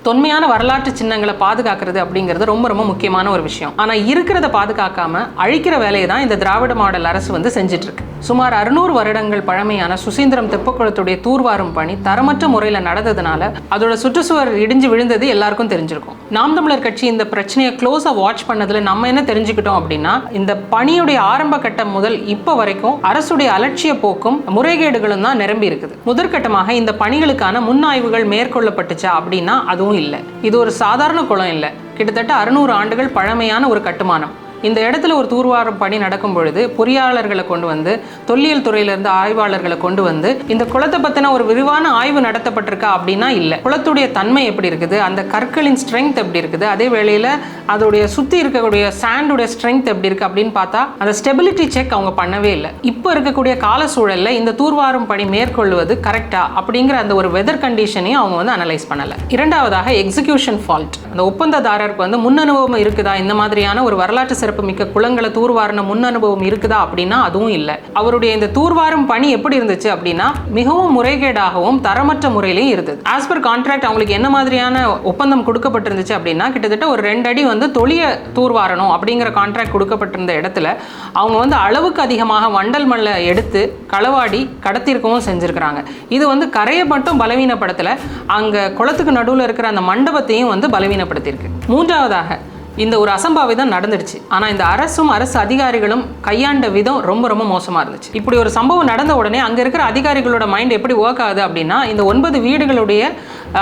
தொன்மையான வரலாற்று சின்னங்களை பாதுகாக்கிறது அப்படிங்கிறது ரொம்ப ரொம்ப முக்கியமான ஒரு விஷயம். ஆனா இருக்கிறத பாதுகாக்காம அழிக்கிற வேலையை தான் இந்த திராவிட மாடல் அரசு வந்து செஞ்சுட்டு இருக்கு. சுமார் 600 வருடங்கள் பழமையான சுசீந்திரம் தெப்பக்குளத்துடைய தூர்வாரும் பணி தரமற்ற முறையில் நடந்ததுனால அதோட சுற்றுச்சுவர் இடிஞ்சு விழுந்தது எல்லாருக்கும் தெரிஞ்சிருக்கும். நாம் தமிழர் கட்சி இந்த பிரச்சனையை க்ளோஸா வாட்ச் பண்ணதுல நம்ம என்ன தெரிஞ்சுக்கிட்டோம் அப்படின்னா, இந்த பணியுடைய ஆரம்ப கட்டம் முதல் இப்ப வரைக்கும் அரசுடைய அலட்சிய போக்கும் முறைகேடுகளும் தான் நிரம்பி இருக்குது. முதற்கட்டமாக இந்த பணிகளுக்கான முன்னாய்வுகள் மேற்கொள்ளப்பட்டுச்சா அப்படின்னா அதுவும் இல்லை. இது ஒரு சாதாரண குளம் இல்லை, கிட்டத்தட்ட 600 ஆண்டுகள் பழமையான ஒரு கட்டுமானம். இந்த இடத்துல ஒரு தூர்வாரும் பணி நடக்கும் பொழுது பொறியாளர்களை கொண்டு வந்து, தொல்லியல் துறையிலிருந்து ஆய்வாளர்களை கொண்டு வந்து இந்த குளத்தை பற்றின ஒரு விரிவான ஆய்வு நடத்தப்பட்டிருக்கா அப்படின்னா இல்லை. குளத்துடைய தன்மை எப்படி இருக்குது, அந்த கற்களின் ஸ்ட்ரென்த் எப்படி இருக்குது, அதே வேளையில் அதோடைய சுற்றி இருக்கக்கூடிய சாண்டுடைய ஸ்ட்ரென்த் எப்படி இருக்குது அப்படின்னு பார்த்தா அந்த ஸ்டெபிலிட்டி செக் அவங்க பண்ணவே இல்லை. இப்போ இருக்கக்கூடிய கால சூழலில் இந்த தூர்வாரும் பணி மேற்கொள்வது கரெக்டா அப்படிங்கிற அந்த ஒரு வெதர் கண்டிஷனையும் அவங்க வந்து அனலைஸ் பண்ணலை. இரண்டாவதாக எக்ஸிக்யூஷன் ஃபால்ட். அந்த ஒப்பந்ததாரருக்கு வந்து முன் அனுபவம் இருக்குதா, இந்த மாதிரியான ஒரு வரலாற்று மிக்க குளங்களை தூர்வாரின முன் அனுபவம் இருக்குதா அப்படின்னா அதுவும் இல்லை. அவருடைய இந்த தூர்வாரும் பணி எப்படி இருந்துச்சு அப்படின்னா மிகவும் முறைகேடாகவும் தரமற்ற முறையிலையும் இருந்தது. ஆஸ் பர் கான்ட்ராக்ட் அவங்களுக்கு என்ன மாதிரியான ஒப்பந்தம் கொடுக்கப்பட்டிருந்துச்சு அப்படின்னா, கிட்டத்தட்ட ஒரு 2 அடி வந்து தொழிய தூர்வாரணும் அப்படிங்கிற கான்ட்ராக்ட் கொடுக்கப்பட்டிருந்த இடத்துல அவங்க வந்து அளவுக்கு அதிகமாக வண்டல் மண்ணை எடுத்து களவாடி கடத்திருக்கவும் செஞ்சிருக்கிறாங்க. இது வந்து கரையை மட்டும் பலவீனப்படுத்தல, அங்க குளத்துக்கு நடுவில் இருக்கிற அந்த மண்டபத்தையும் வந்து பலவீனப்படுத்தியிருக்கு. மூன்றாவதாக இந்த ஒரு அசம்பாவிதம் நடந்துடுச்சு. ஆனால் இந்த அரசும் அரசு அதிகாரிகளும் கையாண்ட விதம் ரொம்ப ரொம்ப மோசமாக இருந்துச்சு. இப்படி ஒரு சம்பவம் நடந்த உடனே அங்கே இருக்கிற அதிகாரிகளோட மைண்ட் எப்படி ஒர்க் ஆகுது அப்படின்னா, இந்த 9 வீடுகளுடைய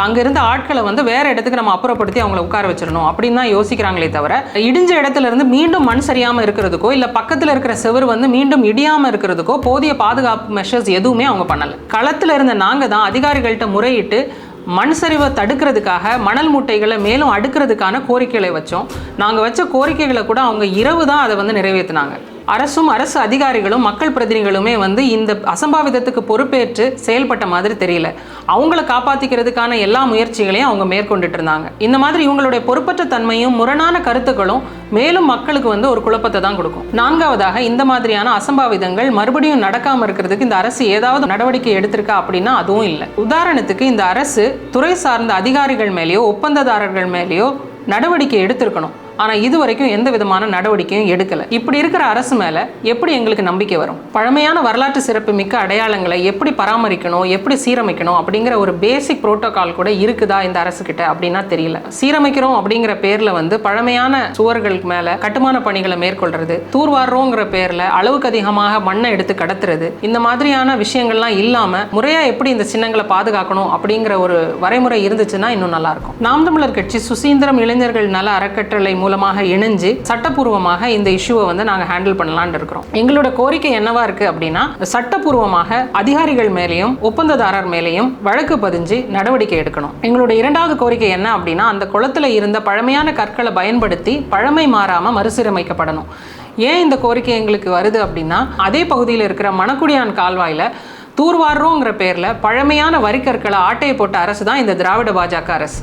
அங்கே இருந்த ஆட்களை வந்து வேற இடத்துக்கு நம்ம அப்புறப்படுத்தி அவங்களை உட்கார வச்சிடணும் அப்படின்னு தான் யோசிக்கிறாங்களே தவிர, இடிஞ்ச இடத்துல இருந்து மீண்டும் மண் சரியாமல் இருக்கிறதுக்கோ இல்லை பக்கத்தில் இருக்கிற செவர் வந்து மீண்டும் இடியாமல் இருக்கிறதுக்கோ போதிய பாதுகாப்பு மெஷர்ஸ் எதுவுமே அவங்க பண்ணலை. களத்தில் இருந்த நாங்கள் தான் அதிகாரிகள்கிட்ட முறையிட்டு மண் சரிவை தடுக்கிறதுக்காக மணல் மூட்டைகளை மேலும் அடுக்கிறதுக்கான கோரிக்கைகளை வச்சோம். நாங்கள் வச்ச கோரிக்கைகளை கூட அவங்க இரவு தான் அதை வந்து நிறைவேற்றினாங்க. அரசும் அரசு அதிகாரிகளும் மக்கள் பிரதிநிதிகளுமே வந்து இந்த அசம்பாவிதத்துக்கு பொறுப்பேற்று செயல்பட்ட மாதிரி தெரியல. அவங்கள காப்பாற்றிக்கிறதுக்கான எல்லா முயற்சிகளையும் அவங்க மேற்கொண்டுட்டு இருந்தாங்க. இந்த மாதிரி இவங்களுடைய பொறுப்பற்ற தன்மையும் முரணான கருத்துக்களும் மேலும் மக்களுக்கு வந்து ஒரு குழப்பத்தை தான் கொடுக்கும். நான்காவதாக, இந்த மாதிரியான அசம்பாவிதங்கள் மறுபடியும் நடக்காமல் இருக்கிறதுக்கு இந்த அரசு ஏதாவது நடவடிக்கை எடுத்திருக்கா அப்படின்னா அதுவும் இல்லை. உதாரணத்துக்கு இந்த அரசு துறை சார்ந்த அதிகாரிகள் மேலேயோ ஒப்பந்ததாரர்கள் மேலேயோ நடவடிக்கை எடுத்திருக்கணும். ஆனால் இது வரைக்கும் எந்த விதமான நடவடிக்கையும் எடுக்கலை. இப்படி இருக்கிற அரசு மேலே எப்படி எங்களுக்கு நம்பிக்கை வரும்? பழமையான வரலாற்று சிறப்பு மிக்க அடையாளங்களை எப்படி பராமரிக்கணும், எப்படி சீரமைக்கணும் அப்படிங்கிற ஒரு பேசிக் புரோட்டோகால் கூட இருக்குதா இந்த அரசு கிட்ட அப்படின்னா தெரியல. சீரமைக்கிறோம் அப்படிங்கிற பேரில் வந்து பழமையான சுவர்களுக்கு மேலே கட்டுமான பணிகளை மேற்கொள்றது, தூர்வாரோங்கிற பேரில் அளவுக்கு அதிகமாக மண்ணை எடுத்து கடத்துறது, இந்த மாதிரியான விஷயங்கள்லாம் இல்லாமல் முறையாக எப்படி இந்த சின்னங்களை பாதுகாக்கணும் அப்படிங்கிற ஒரு வரைமுறை இருந்துச்சுன்னா இன்னும் நல்லா இருக்கும். நாம் தமிழர் கட்சி சுசீந்திரம் இளைஞர்கள் நல அறக்கட்டளை மூலமாக இணைஞ்சு சட்டப்பூர்வமாக இந்த இஷ்யூவை வந்து நாங்கள் ஹேண்டில் பண்ணலான்னு இருக்கிறோம். எங்களோட கோரிக்கை என்னவா இருக்கு அப்படின்னா, சட்டப்பூர்வமாக அதிகாரிகள் மேலேயும் ஒப்பந்ததாரர் மேலேயும் வழக்கு பதிஞ்சு நடவடிக்கை எடுக்கணும். எங்களோட இரண்டாவது கோரிக்கை என்ன அப்படின்னா, அந்த குளத்துல இருந்த பழமையான கற்களை பயன்படுத்தி பழமை மாறாம மறுசீரமைக்கப்படணும். ஏன் இந்த கோரிக்கை எங்களுக்கு வருது அப்படின்னா, அதே பகுதியில் இருக்கிற மணக்குடியான் கால்வாயில தூர்வாரோங்கிற பேர்ல பழமையான வரிக்கற்களை ஆட்டையை போட்ட அரசு தான் இந்த திராவிட பாஜக அரசு.